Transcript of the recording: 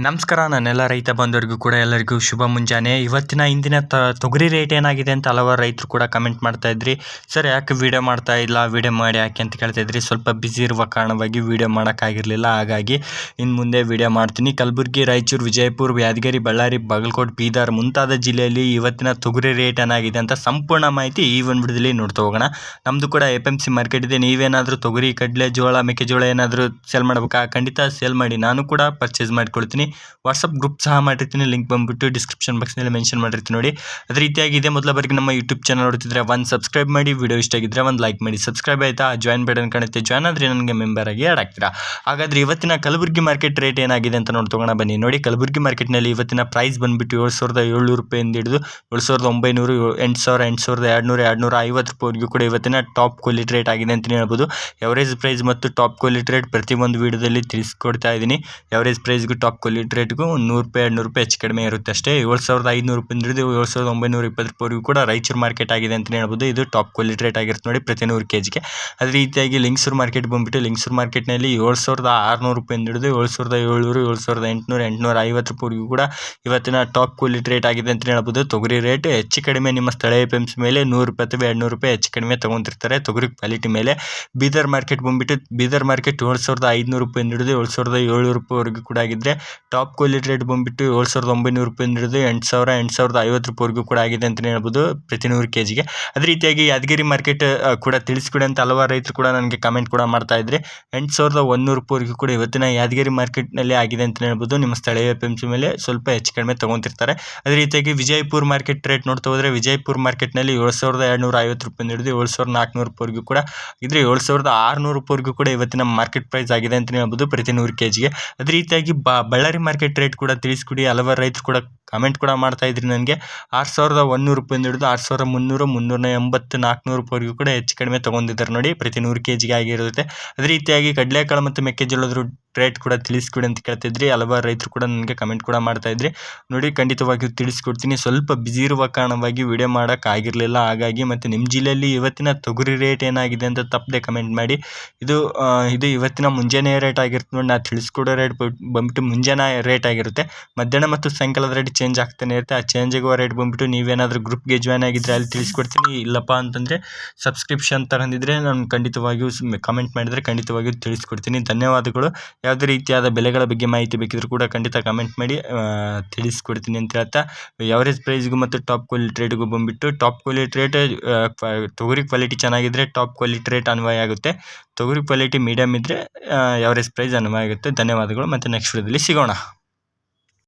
ನಮಸ್ಕಾರ. ನನ್ನೆಲ್ಲ ರೈತ ಬಂಧುವರಿಗೂ ಕೂಡ ಎಲ್ಲರಿಗೂ ಶುಭ ಮುಂಜಾನೆ. ಇಂದಿನ ತೊಗರಿ ರೇಟ್ ಏನಾಗಿದೆ ಅಂತ ಹಲವಾರು ರೈತರು ಕೂಡ ಕಮೆಂಟ್ ಮಾಡ್ತಾ ಇದ್ರಿ. ಸರ್ ಯಾಕೆ ವಿಡಿಯೋ ಮಾಡ್ತಾ ಇಲ್ಲ, ವಿಡಿಯೋ ಮಾಡಿ ಯಾಕೆ ಅಂತ ಕೇಳ್ತಾ ಇದ್ರಿ. ಸ್ವಲ್ಪ ಬ್ಯುಸಿ ಇರುವ ಕಾರಣವಾಗಿ ವಿಡಿಯೋ ಮಾಡೋಕ್ಕಾಗಿರಲಿಲ್ಲ. ಹಾಗಾಗಿ ಇನ್ನು ಮುಂದೆ ವಿಡಿಯೋ ಮಾಡ್ತೀನಿ. ಕಲಬುರಗಿ, ರಾಯಚೂರು, ವಿಜಯಪುರ, ಯಾದಗಿರಿ, ಬಳ್ಳಾರಿ, ಬಾಗಲಕೋಟೆ, ಬೀದರ್ ಮುಂತಾದ ಜಿಲ್ಲೆಯಲ್ಲಿ ಇವತ್ತಿನ ತೊಗರಿ ರೇಟ್ ಏನಾಗಿದೆ ಅಂತ ಸಂಪೂರ್ಣ ಮಾಹಿತಿ ಈ ಒಂದು ವಿಡಿಯೋದಲ್ಲಿ ನೋಡ್ತಾ ಹೋಗೋಣ. ನಮ್ಮದು ಕೂಡ APMC ಮಾರ್ಕೆಟ್ ಇದೆ. ನೀವೇನಾದರೂ ತೊಗರಿ, ಕಡಲೆ, ಜೋಳ, ಮೆಕ್ಕೆಜೋಳ ಏನಾದರೂ ಸೇಲ್ ಮಾಡ್ಬೇಕಾ? ಖಂಡಿತ ಸೇಲ್ ಮಾಡಿ, ನಾನು ಕೂಡ ಪರ್ಚೇಸ್ ಮಾಡ್ಕೊಳ್ತೀನಿ. ವಾಟ್ಸಪ್ ಗ್ರೂಪ್ ಸಹ ಮಾಡಿರ್ತೀನಿ. ಲಿಂಕ್ ಬಂದ್ಬಿಟ್ಟು ಡಿಸ್ಕ್ರಿಪ್ಷನ್ ಬಾಕ್ಸ್ನಲ್ಲಿ ಮೆನ್ಷನ್ ಮಾಡಿರ್ತೀನಿ ನೋಡಿ. ಅದೇ ರೀತಿಯಾಗಿ ಇದೇ ಮೊದಲ ಬಾರಿಗೆ ನಮ್ಮ ಯೂಟ್ಯೂಬ್ ಚಾನಲ್ ನೋಡ್ತಿದ್ರೆ ಒಂದು ಸಬ್ಸ್ಕ್ರೈಬ್ ಮಾಡಿ, ವಿಡಿಯೋ ಇಷ್ಟ ಆಗಿದ್ರೆ ಒಂದು ಲೈಕ್ ಮಾಡಿ. ಸಬ್ಸ್ಕ್ರೈಬ್ ಆಯಿತಾ? ಜಾಯಿನ್ ಬಟನ್ ಕಾಣುತ್ತೆ, ಜಾಯ್ನ್ ಆದರೆ ನನಗೆ ಮೆಂಬರ್ ಆಗಿ ಆ್ಯಡ್ ಆಗ್ತೀರಾ. ಹಾಗಾದರೆ ಇವತ್ತಿನ ಕಲಬುರಗಿ ಮಾರ್ಕೆಟ್ ರೇಟ್ ಏನಾಗಿದೆ ಅಂತ ನೋಡ್ತೋಗೋಣ ಬನ್ನಿ. ನೋಡಿ, ಕಲಬುರಗಿ ಮಾರ್ಕೆಟ್ನಲ್ಲಿ ಇವತ್ತಿನ ಪ್ರೈಸ್ ಬಂದುಬಿಟ್ಟು 7,700 ರೂಪಾಯಿಂದ ಹಿಡಿದು 7,900, 8,000, 8,200, 250 ರೂಪಾಯಿವರೆಗೂ ಕೂಡ ಇವತ್ತಿನ ಟಾಪ್ ಕ್ವಾಲಿಟಿ ರೇಟ್ ಆಗಿದೆ ಅಂತಲೇ ಹೇಳ್ಬೋದು. ಎವರೇಜ್ ಪ್ರೈಸ್ ಮತ್ತು ಟಾಪ್ ಕ್ವಾಲಿಟಿ ರೇಟ್ ಪ್ರತಿಯೊಂದು ವಿಡಿಯೋದಲ್ಲಿ ತಿಳಿಸ್ಕೊಡ್ತಾ ಇದ್ದೀನಿ. ಎವರೇಜ್ ಪ್ರೈಸ್ಗೂ ಟಾಪ್ ಕ್ವಾಲಿಟಿ ರೇಟ್ಗೂ 100 ರೂಪಾಯಿ 200 ರೂಪಾಯಿ ಹೆಚ್ಚು ಕಡಿಮೆ ಇರುತ್ತೆ ಅಷ್ಟೇ. 7,500 ರೂಪಾಯಿಂದ ಹಿಡಿದು 7,920 ರೂಪಾಯಿವರೆಗೂ ಕೂಡ ರಾಯಚೂರು ಮಾರ್ಕೆಟ್ ಆಗಿದೆ ಅಂತಲೇ ಹೇಳ್ಬೋದು. ಇದು ಟಾಪ್ ಕ್ವಾಲಿಟಿ ರೇಟ್ ಆಗಿರುತ್ತೆ ನೋಡಿ, ಪ್ರತಿ 100 kgಗೆ. ಅದೇ ರೀತಿಯಾಗಿ ಲಿಂಗಸೂರು ಮಾರ್ಕೆಟ್ ಬಂದುಬಿಟ್ಟು ಲಿಂಗಸೂರು ಮಾರ್ಕೆಟ್ನಲ್ಲಿ 7,600 ರೂಪಾಯಿಂದ ಹಿಡಿದು 7,700, 7,800, 850 ರೂಪಾಯಿವರೆಗೂ ಕೂಡ ಇವತ್ತಿನ ಟಾಪ್ ಕ್ವಾಲಿಟಿ ರೇಟ್ ಆಗಿದೆ ಅಂತಲೇ ಹೇಳ್ಬೋದು. ತೊಗರಿ ರೇಟ್ ಹೆಚ್ಚು ಕಡಿಮೆ ನಿಮ್ಮ ಸ್ಥಳೀಯ APMC ಮೇಲೆ 100 ರೂಪಾಯಿ ಅಥವಾ 200 ರೂಪಾಯಿ ಹೆಚ್ಚು ಕಡಿಮೆ ತೊಗೊತಿರ್ತಾರೆ ತೊಗರಿ ಕ್ವಾಲಿಟಿ ಮೇಲೆ. ಬೀದರ್ ಮಾರ್ಕೆಟ್ ಬಂದುಬಿಟ್ಟು ಬೀದರ್ ಮಾರ್ಕೆಟ್ 7,500 ರೂಪಾಯಿಂದ ಹಿಡಿದು 7,700 ರೂಪಾಯಿವರೆಗೂ ಕೂಡ ಆಗಿದ್ದರೆ ಟಾಪ್ ಕ್ವಾಲಿಟಿ ರೇಟ್ ಬಂದುಬಿಟ್ಟು 7,900 ರೂಪಾಯಿಂದ ಹಿಡಿದು 8,000, 8,050 ರೂಪಾಯಿವರೆಗೂ ಕೂಡ ಆಗಿದೆ ಅಂತಲೇ ಹೇಳ್ಬೋದು ಪ್ರತಿ 100 kgಗೆ. ಅದೇ ರೀತಿಯಾಗಿ ಯಾದಗಿರಿ ಮಾರ್ಕೆಟ್ ಕೂಡ ತಿಳಿಸ್ಕೊಡಿ ಅಂತ ಹಲವಾರು ರೈತರು ಕೂಡ ನನಗೆ ಕಮೆಂಟ್ ಕೂಡ ಮಾಡ್ತಾ ಇದ್ರಿ. 8,100 ರೂಪಾಯಿವರೆಗೂ ಕೂಡ ಇವತ್ತಿನ ಯಾದಗಿರಿ ಮಾರ್ಕೆಟ್ನಲ್ಲಿ ಆಗಿದೆ ಅಂತಲೇ ಹೇಳ್ಬೋದು. ನಿಮ್ಮ ಸ್ಥಳೀಯ APMC ಮೇಲೆ ಸ್ವಲ್ಪ ಹೆಚ್ಚು ಕಡಿಮೆ ತೊಗೊತಿರ್ತಾರೆ. ಅದೇ ರೀತಿಯಾಗಿ ವಿಜಯಪುರ ಮಾರ್ಕೆಟ್ ರೇಟ್ ನೋಡ್ತಾ ಹೋದರೆ ವಿಜಯಪುರ ಮಾರ್ಕೆಟ್ನಲ್ಲಿ 7,250 ರೂಪಾಯಿಂದ ಹಿಡಿದು 7,400 ರೂಪಾಯಿವರೆಗೂ ಕೂಡ ಇದ್ರೆ 7,600 ರೂಪಾಯಿವರೆಗೂ ಕೂಡ ಇವತ್ತಿನ ಮಾರ್ಕೆಟ್ ಪ್ರೈಸ್ ಆಗಿದೆ ಅಂತಲೇ ಹೇಳ್ಬೋದು ಪ್ರತಿ 100 kgಗೆ. ಅದೇ ರೀತಿಯಾಗಿ ಬಳ್ಳಾರಿ ಮಾರ್ಕೆಟ್ ರೇಟ್ ಕೂಡ ತಿಳಿಸ್ಕೊಡಿ. ಹಲವಾರು ರೈತರು ಕೂಡ ಕಮೆಂಟ್ ಕೂಡ ಮಾಡ್ತಾ ಇದ್ರಿ ನನಗೆ. 6,100 ರೂಪಾಯಿಂದ ಹಿಡಿದು 6,300, 380, 400 ರೂಪಾಯಿವರೆಗೂ ಕೂಡ ಹೆಚ್ಚು ಕಡಿಮೆ ತೊಗೊಂಡಿದ್ದಾರೆ ನೋಡಿ, ಪ್ರತಿ 100 kgಗೆ ಆಗಿರುತ್ತೆ. ಅದೇ ರೀತಿಯಾಗಿ ಕಡಲೆಕಾಳು ಮತ್ತು ಮೆಕ್ಕೆಜೋಳದ ರೇಟ್ ಕೂಡ ತಿಳಿಸ್ಕೊಡಿ ಅಂತ ಕೇಳ್ತಿದ್ರಿ. ಹಲವಾರು ರೈತರು ಕೂಡ ನನಗೆ ಕಮೆಂಟ್ ಕೂಡ ಮಾಡ್ತಾ ಇದ್ರಿ ನೋಡಿ. ಖಂಡಿತವಾಗಿಯೂ ತಿಳಿಸ್ಕೊಡ್ತೀನಿ. ಸ್ವಲ್ಪ ಬ್ಯುಸಿ ಇರುವ ಕಾರಣವಾಗಿ ವಿಡಿಯೋ ಮಾಡೋಕ್ಕಾಗಿರಲಿಲ್ಲ. ಹಾಗಾಗಿ ಮತ್ತು ನಿಮ್ಮ ಜಿಲ್ಲೆಯಲ್ಲಿ ಇವತ್ತಿನ ತೊಗರಿ ರೇಟ್ ಏನಾಗಿದೆ ಅಂತ ತಪ್ಪದೆ ಕಮೆಂಟ್ ಮಾಡಿ. ಇದು ಇವತ್ತಿನ ಮುಂಜಾನೆ ರೇಟ್ ಆಗಿರುತ್ತೆ ನೋಡಿ. ನಾನು ತಿಳಿಸ್ಕೊಡೋ ರೇಟ್ ಬಂದ್ಬಿಟ್ಟು ಮುಂಜಾನೆ ರೇಟ್ ಆಗಿರುತ್ತೆ. ಮಧ್ಯಾಹ್ನ ಮತ್ತು ಸಾಯಂಕಾಲದ ರೇಟ್ ಚೇಂಜ್ ಆಗ್ತಾನೆ ಇರುತ್ತೆ. ಆ ಚೇಂಜ್ ಆಗುವ ರೇಟ್ ಬಂದುಬಿಟ್ಟು ನೀವೇನಾದರೂ ಗ್ರೂಪ್ಗೆ ಜಾಯ್ನ್ ಆಗಿದ್ದರೆ ಅಲ್ಲಿ ತಿಳಿಸ್ಕೊಡ್ತೀನಿ. ಇಲ್ಲಪ್ಪ ಅಂತಂದರೆ ಸಬ್ಸ್ಕ್ರಿಪ್ಷನ್ ತಗೊಂಡಿದ್ರೆ ನಾನು ಖಂಡಿತವಾಗಿಯೂ ಕಮೆಂಟ್ ಮಾಡಿದರೆ ಖಂಡಿತವಾಗಿಯೂ ತಿಳಿಸ್ಕೊಡ್ತೀನಿ. ಧನ್ಯವಾದಗಳು. ಯಾವುದೇ ರೀತಿಯಾದ ಬೆಲೆಗಳ ಬಗ್ಗೆ ಮಾಹಿತಿ ಬೇಕಿದ್ರೂ ಕೂಡ ಖಂಡಿತ ಕಮೆಂಟ್ ಮಾಡಿ, ತಿಳಿಸ್ಕೊಡ್ತೀನಿ ಅಂತ ಹೇಳ್ತಾ, ಎವರೇಜ್ ಪ್ರೈಸ್ಗೂ ಮತ್ತು ಟಾಪ್ ಕ್ವಾಲಿಟಿ ರೇಟ್ಗೂ ಬಂದುಬಿಟ್ಟು ಟಾಪ್ ಕ್ವಾಲಿಟಿ ರೇಟ್ ತೊಗರಿ ಕ್ವಾಲಿಟಿ ಚೆನ್ನಾಗಿದ್ದರೆ ಟಾಪ್ ಕ್ವಾಲಿಟಿ ರೇಟ್ ಅನ್ವಯ ಆಗುತ್ತೆ. ತೊಗರಿ ಕ್ವಾಲಿಟಿ ಮೀಡಿಯಮ್ ಇದ್ದರೆ ಎವರೇಜ್ ಪ್ರೈಸ್ ಅನ್ವಯ ಆಗುತ್ತೆ. ಧನ್ಯವಾದಗಳು. ಮತ್ತು ನೆಕ್ಸ್ಟ್ ವಿಡಿಯೋದಲ್ಲಿ ಸಿಗೋಣ.